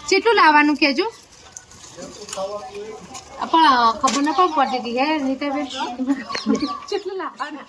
કેટલું લાવવાનું કેજો પણ ખબર ન પડતી હતી હે નીતાબેન કેટલું લાવવાનું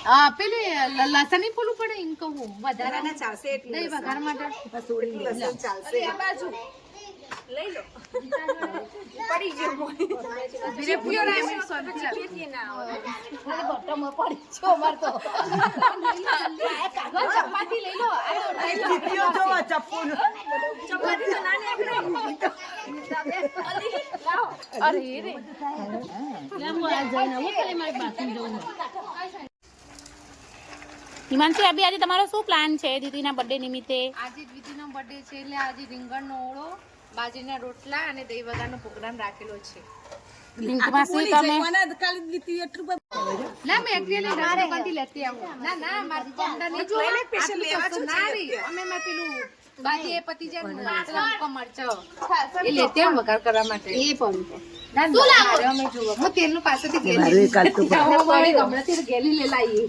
હા પેલું લસણ ની ફૂલું પડે એમ કહું વધારે ચાલશે નહીં વઘાર માટે લઈ લો પડી ગયો વિરેપિયો રામે સોનચી ના આવે બટમ પડી છો માર તો કાગળ ચપાતી લઈ લો આ તો વિરેપિયો જો ચપ્પુ ચપાતી તો નાની આપણે લાવો અરે રે લેમો આ જઈને હું ખાલી મારી બાથરૂમ જવું હિમાંશી અભી આજે તમારો શું પ્લાન છે દીદીના બર્થડે નિમિત્તે? આજે દીદીનો બર્થડે છે એટલે આજે રીંગણનો ઓળો બાજરીના રોટલા અને દહીં વડાનો પ્રોગ્રામ રાખેલો છે. પિંકીમાસી તમે ના મેં એકલી નારેકંથી લેતી આવું ના મારી કોમડા નહીં જો સ્પેશિયલ લેવા છે નારી અમે માં પેલું બાજી એ પતિ જાય લંકા મરચો એ લેતે આવ વઘાર કરવા માટે એ પણ ના શું લાવો અમે જોવો હું તેલનું પાસેથી ગેલી મારી ગમડાથી ગેલી લે લાવી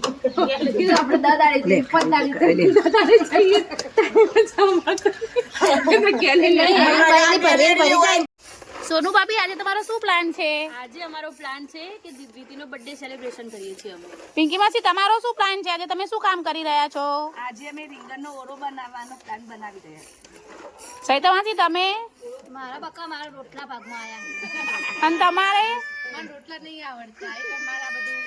આપણે દાદાડી 15 દાદાડી જઈએ સોનુ ભાભી આજે તમારો શું પ્લાન છે? આજે અમારો પ્લાન છે કે દીદીનો બર્થડે સેલિબ્રેશન કરીએ છીએ અમે. પિંકીમાસી તમારો શું પ્લાન છે? આજે તમે શું કામ કરી રહ્યા છો? આજે અમે રીંગણનો ઓળો બનાવવાનો પ્લાન બનાવી રહ્યા છીએ. સૈતામાસી તમે? મારા બકા મારા રોટલા ભાગમાં આયા. અને તમારે? મને રોટલા નહીં આવડતા એટલે મારા બધું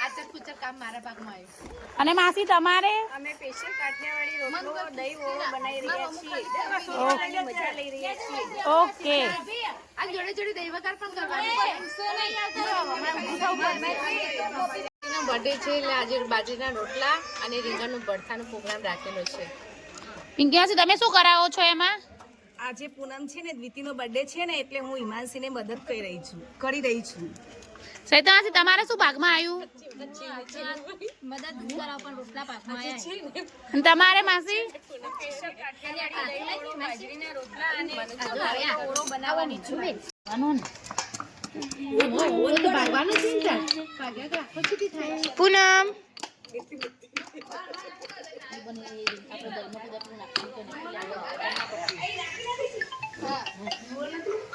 આચર કુચર કામ મારા ભાગમાં આવ્યું. અને માસી તમારે? અમે સ્પેશિયલ કાઠિયાવાડી રોટલો દહીં ઓળો બનાવી રહ્યા છીએ. મજા લઈ રહ્યા છીએ. ઓકે આ જોડે જોડે દહીં વઘાર પણ કરવાનું બર્થડે છે એટલે આજે બાજરીના રોટલા અને રીંગણનું ભરથાનો પ્રોગ્રામ રાખેલો છે. પિંકીમાસી તમે શું કરાવો છો એમાં? આજે પૂનમ છે ને દીદીનો બર્થડે છે ને એટલે હું હિમાંશીને મદદ કરી રહી છું. સૈતામાસી તમારે શું ભાગમાં આવ્યું? મદદ કરાવ પણ રોટલા ભાગમાં આયા. અને તમારે માસી? બાજરીના રોટલા અને ઓળો બનાવવાની છું. પૂનમ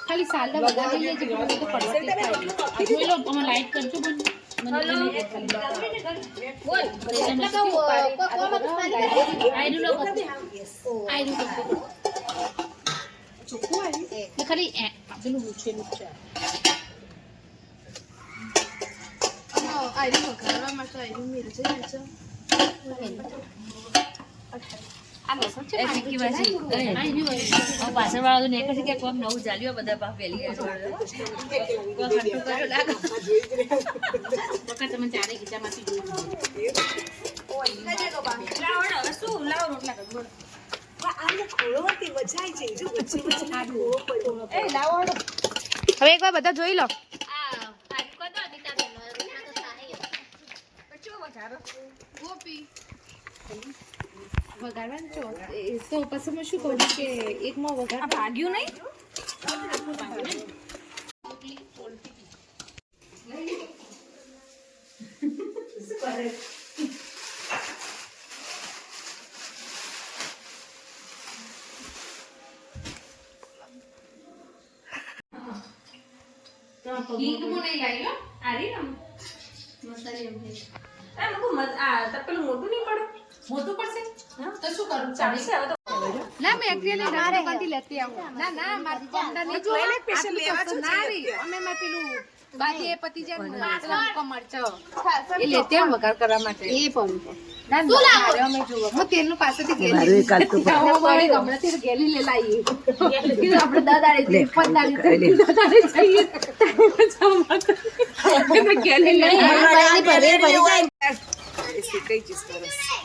ખાલી સાલડા વધારે લઈ લેજો તો પડશે જોઈ લો તમે લાઈટ કરજો મને ખાલી પેલું પૂછેલું છે પાછળ વાળો ને એક કે કોમ નવું ચાલ્યો બધા પા પેલી તમે ચારે ગીતામાંથી હવે એકવાર બધા જોઈ લો. વઘારવાનું છો તો પછી હું શું કરું કે એકમાં વઘાર ભાગ્યું નહીં. હિંગ મો નહીં લાવી લો આરી ને મસાલી એમ છે. આ મગુ આ તપેલું મોટું નહીં પડે. મોટું પડશે તો શું કરું ચાલશે હવે તો. ના મેં એકલી નારેકંથી લેતી આવું ના મારી કોમડા નહીં જો સ્પેશિયલ લેવા છે નારી અમે માં પેલું બાજી એ પતિ જાય લંકા મરચો એ લેતે આવ વઘાર કરવા માટે એ પણ ના શું લાવો અમે જોવો હું તેલનું પાસેથી ગેલી મારી ગમડાથી ગેલી લે લાવી આપણે દાદાડી 15 દાદાડી જઈએ ગેલી લે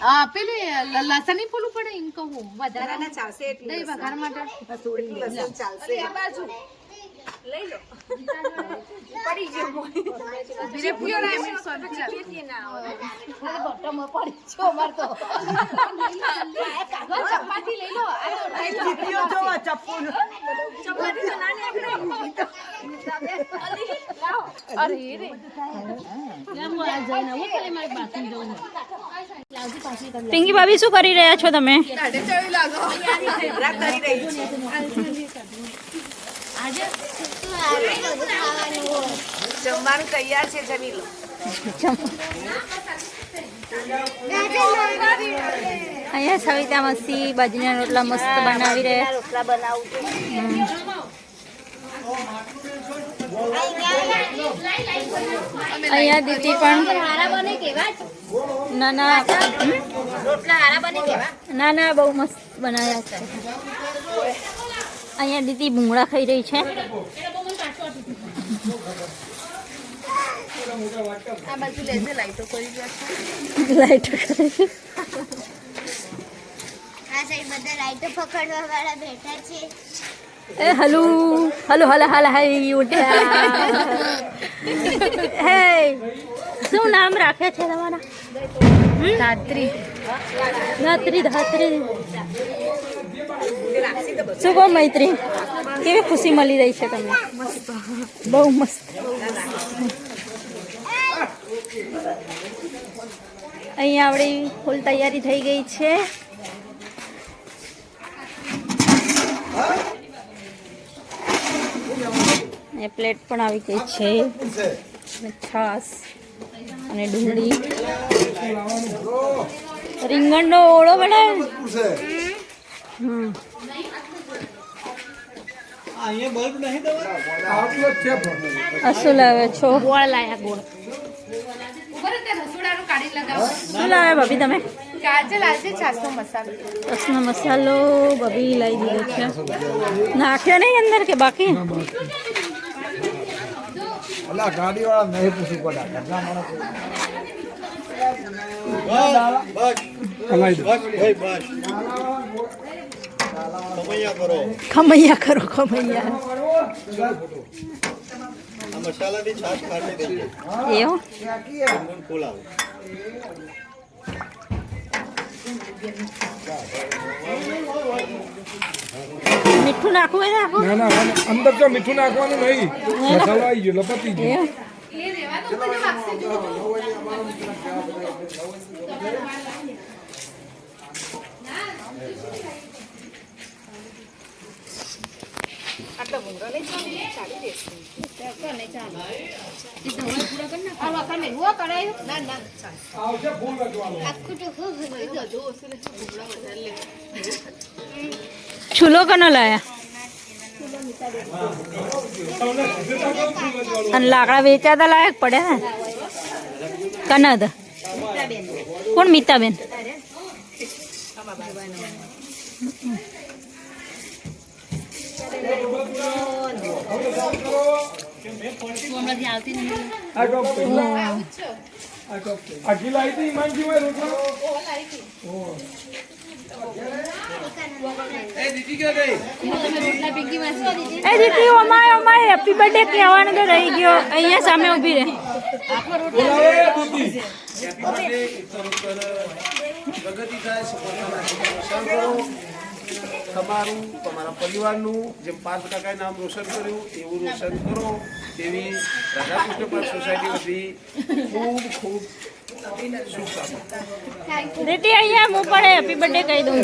હા પેલું લસણ ની ફૂલું પડે એમ કહું વધારે ચાલશે નહીં વઘાર માટે ચાલશે. લઈ લો પડી ગયો ચીપિયો રાખી સોનું ચાલ ચપાતી લઈ લો ચપાતી તો નાની અરે રે પિંકી ભાભી શું કરી રહ્યા છો તમે? કાઢે ચડી લાગો જમવાનું તૈયાર છે જમી લો અહીંયા સવિતા મસ્તી બાજરીના રોટલા મસ્ત બનાવી રહ્યા. રોટલા બનાવું છું અહીંયા દીદી પણ ના ના ના ના બહુ મસ્ત બનાવ્યા છે. અહીંયા દીદી ભૂંગળા ખાઈ રહી છે. આ બાજુ લેજે લાઈટો કરી જશે લાઈટ આ સાઈડ બધા લાઈટો પકડવા વાળા બેઠા છે. એ હલો હલો હલા હલા હાય ઉઠ્યા. હે શું નામ રાખે છે તમારા? ધાત્રી ધાત્રી ધાત્રી. શું કહો મૈત્રી, કેવી ખુશી મળી રહી છે તમને? બહુ મસ્ત. અહીંયા આપણી ફૂલ તૈયારી થઈ ગઈ છે. એ પ્લેટ પણ આવી ગઈ છે. છાસ અને ડુંગળી, રીંગણનો ઓળો બનાવ્યો. શું લાવે છો? ગોળ લાયા ગોળ. રસોડાનું કાઢી લગાવો શું લાવ્યા ભાભી તમે? કાજલ આજે 600 મસાલો રસનો મસાલો ભાભી લાવી દીધો છે. નાખ્યો નહીં અંદર કે બાકી? અલા ગાડી વાળા નહીં પૂછું પડે ખમૈયા કરો ખમૈયા. મસાલાની છાશ ખાટી દઈએ એવું ફૂલાવ મીઠું નાખવું હોય નાખો. ના ના અંદર તો મીઠું નાખવાનું નહીં, મસાલો આવી ગયો લપતી ગયો. એવું? આવશે ફૂલ લગવાનું. આખું ટૂંકું છુલો કનો લાયા? અને લાકડા વેચાતા લાયક પડે ને. કના હતા? કોણ? મીતાબેન. આખી લાઈ હતી ઈમાનજી ભાઈ રોટલા. એ દીદી ઓમાય ઓમાય હેપી બર્થડે કહેવાનું તો રહી ગયો. અહીંયા સામે ઊભી રહે. પ્રગતિ થાય, સફળતાના રોશન કરો. તમારું તમારા પરિવારનું જેમ 5 ટકાએ નામ રોશન કર્યું એવું રોશન કરો તેવી રાધાકૃષ્ણ પાર્ક સોસાયટી વતી ખૂબ ખૂબ શુભકામના. દીદી અહીંયા હું પણ હેપી બર્થડે કહી દઉં.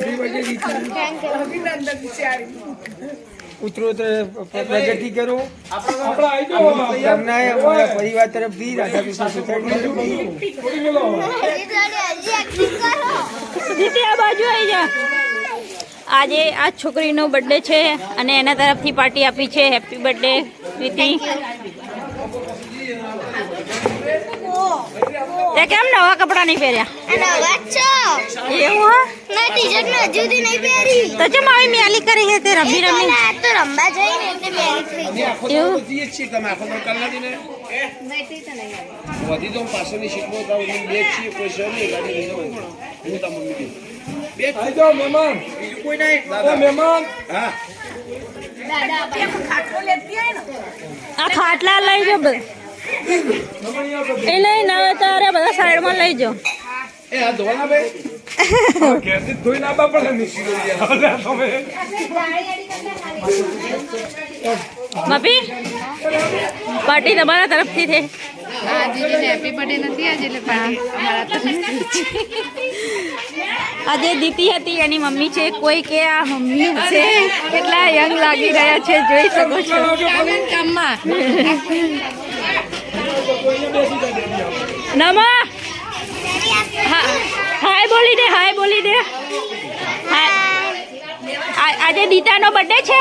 ઉતરો પ્રગતિ કરો. આપણે આવી જાઓ તમને અમારા પરિવાર તરફથી રાધાકૃષ્ણ સોસાયટી દીદી આ બાજુ આવી જા. આજે આ છોકરીનો બર્થડે છે અને એના તરફથી પાર્ટી આપી છે. હેપી બર્થડે પ્રીતિ. તે કેમ નવા કપડાં નહીં પહેર્યા? એવું હા? ના ટી-શર્ટ મેં હજુ સુધી નહીં પહેરી. તો ચમ આવી મેલી કરી છે તે રમી રમી. આ તો રમવા જઈને એટલે મેરી થઈ ગઈ. એવું? જઈએ છીએ તમે આખો તો કાલ નથી ને વધી તો પાછળની સીટમાં તો બે છીએ, કોઈ છે નહીં, ગાડી લઈ જાઓ. હું તા મમ્મી આવી જાઓ મહેમાન. બીજું કોઈ નહીં ઓ મહેમાન હા આ ખાટલા લઈ જાઓ બધા. એ નહીં ના તારે બધા સાઈડમાં લઈ જાઓ. એ આ ધોળા ભાઈ ઘેરથી ધોઈ ના આપવા પડે ને તમે મપી પાર્ટી તમારા તરફથી છે. હા જીજુને હેપી બર્થડે નથી આજે એટલે પાર્ટી અમારા તરફથી છે. આજે દીતિ હતી એની મમ્મી છે. કોઈ કે આ મમ્મી છે. કેટલા યંગ લાગી રહ્યા છે જોઈ શકો છો. કામમાં નમા હાય બોલી દે, હાય બોલી દે. આજે દીતાનો બર્થડે છે.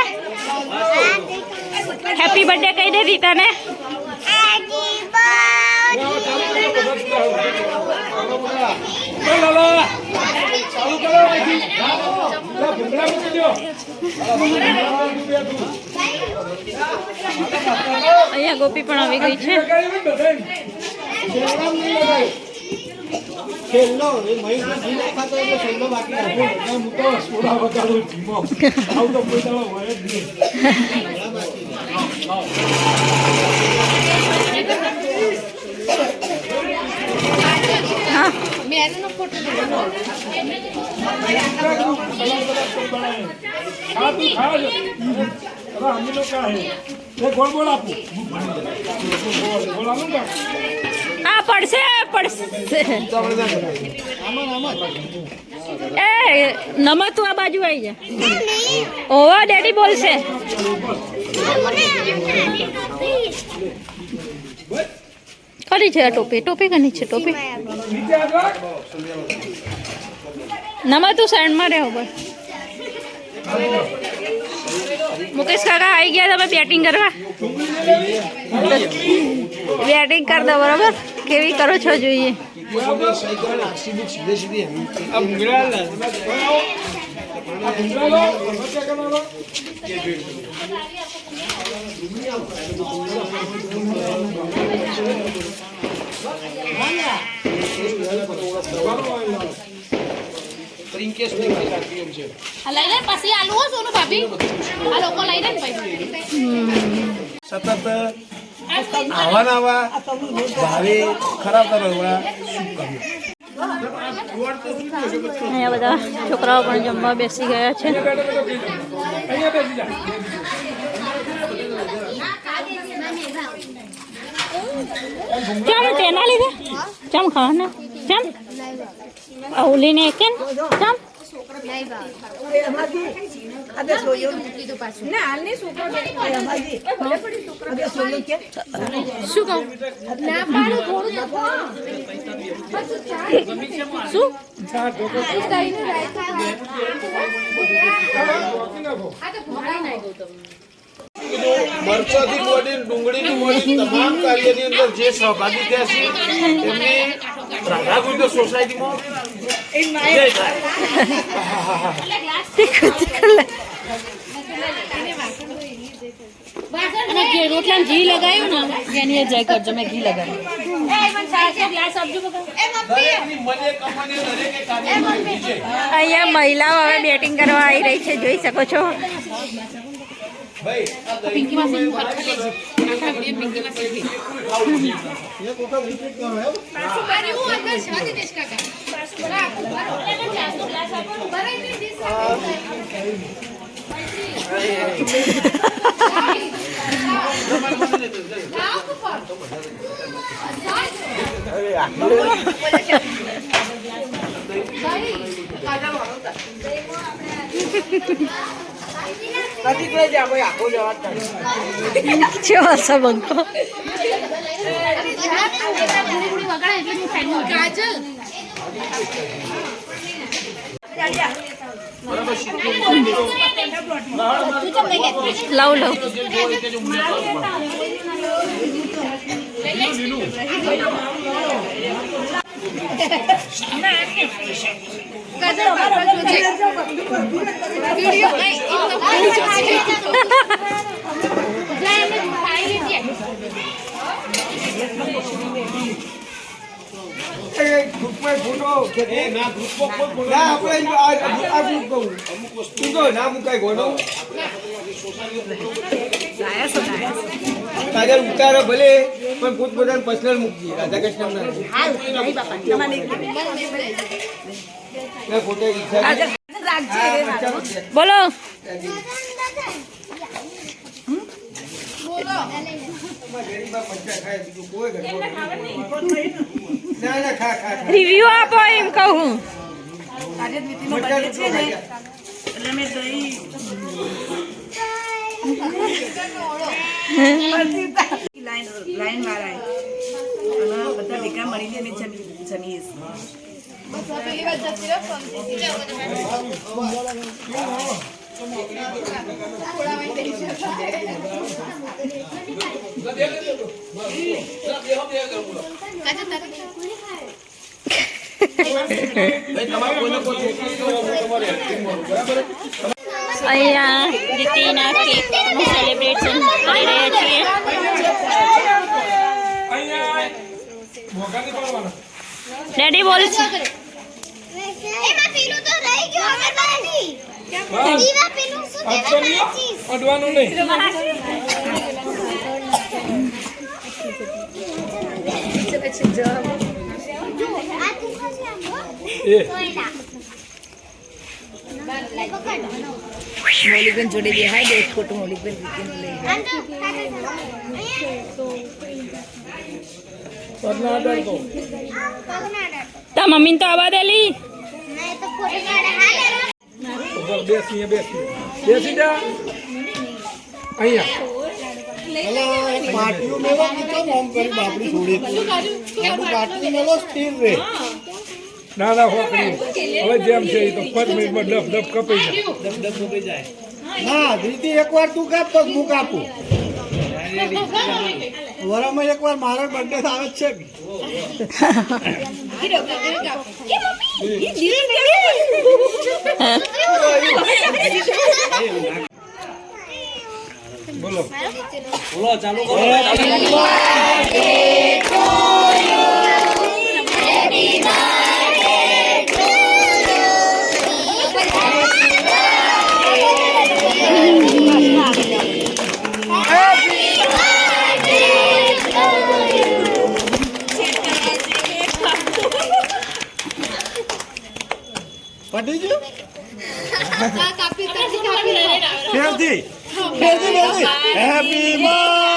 હેપી બર્થડે કહી દે દીતાને. અહીંયા ગોપી પણ આવી ગઈ છે. મેનો ફોટો હા પડશે પડશે. એ નમા તું આ બાજુ આવી જા. ઓવા ડેડી બોલશે. ખરી છે આ ટોપી. ટોપી કની છે ટોપી. નમા તું સાઈડમાં રહો બસ. મુકેશ કાકા આવી ગયા તમે બેટિંગ કરવા. બેટિંગ કર દો બરોબર. કેવી કરો છો જોઈએ. લઈ લે પછી આલુ હો સોનું ભાભી આ લોકો લઈ લે સતત આવા નવા ભારે ખરાબ કરવા અહીંયા બધા છોકરાઓ પણ જમવા બેસી ગયા છે. અહીંયા બેસી જા. ચમ તેના લીધે ચમ ખાવાના ચમ ઓલીને કેમ ચમ શું કહું ના પાડું થોડું શું મરચાથી મોડી ડુંગળીની મોડી તમામ કાર્યની અંદર જે સહભાગી થયા છે એમને રાધાકુંડ સોસાયટીમાં જય અને રોટલા ઘી લગાવ્યું ને એની જય કરજો મેં ઘી લગાવ્યું. દરેકની મને કમાને દરેકે કાર્યમાં વિજય. અહીંયા મહિલાઓ હવે બેટિંગ કરવા આવી રહી છે જોઈ શકો છો. ભાઈ પિંકી માસી નું ખર્ચ લેજે આખા વિડિયો પિંકી માસી લે અરે હું અંદર છે દિનેશ કાકા કેવો છે બંકો. કાજલ લવ લવ ગ્રુપમાં ફોટો એ ના ગ્રુપમાં કોઈ બોલે ના આપણે આ ગ્રુપ કહું અમુક વસ્તુ તું તો ના મુકાય ગોનો કાગળ ઉતારો ભલે પણ પોતપોતાનું પર્સનલ મૂકજે રાધા કૃષ્ણ ના ફોટો ઈચ્છા બોલો ના ખા ખા રિવ્યુ આપો એમ કહું લાઈન વાળા અને બધા ભેગા મળીને અમે જમીએ અહીંયા દીકરીના કેકનું સેલિબ્રેશન કરી રહ્યા છીએ ડેડી બોલ છે એમાં પેલું તો રહી ગયું અગરબત્તી દીવા પેલું શું કહેવાય માચીસ અડવાનું નહીં આ તું ખાશે આમ હો એ કોઈના પકડ મૌલિકબેન જોડે બે હાય દે ખોટું મૌલિકબેન લઈ આમ તો પગના આધાર તો પગના ડાળ તા મમ્મીને તો આવા દેલી નહીં તો ફોટો કાઢે હાલે ઉપર બેસી જા અહીંયા પાટિયું મેલો તો મોમ કરી બાપડી છોડી પાટિયું મેલો સ્થિર રે ના ના હોકડી હવે જેમ છે એ તો 5 મિનિટમાં ડબ કપાઈ જાય ના ધીરથી એકવાર તું કાપ તો હું કાપું વરામાં એકવાર મારો બર્થડે આવે જ છે બોલો પટી ગયું કાપી ફેરથી હેપી બર્થડે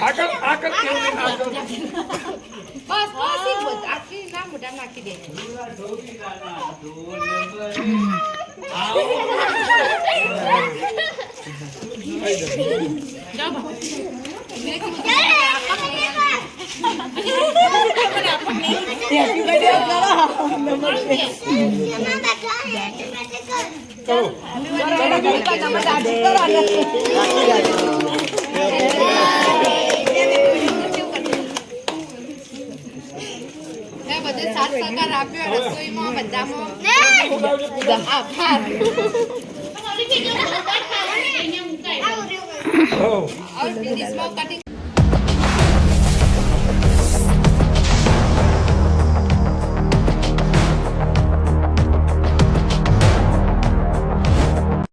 આગળ બસ બસ ઈ બધું આખી ના મોઢા નાખી દે બધે સાથ સહકાર આપ્યો રસોઈમાં બધામાં આભાર હો और फिनिश में कटिंग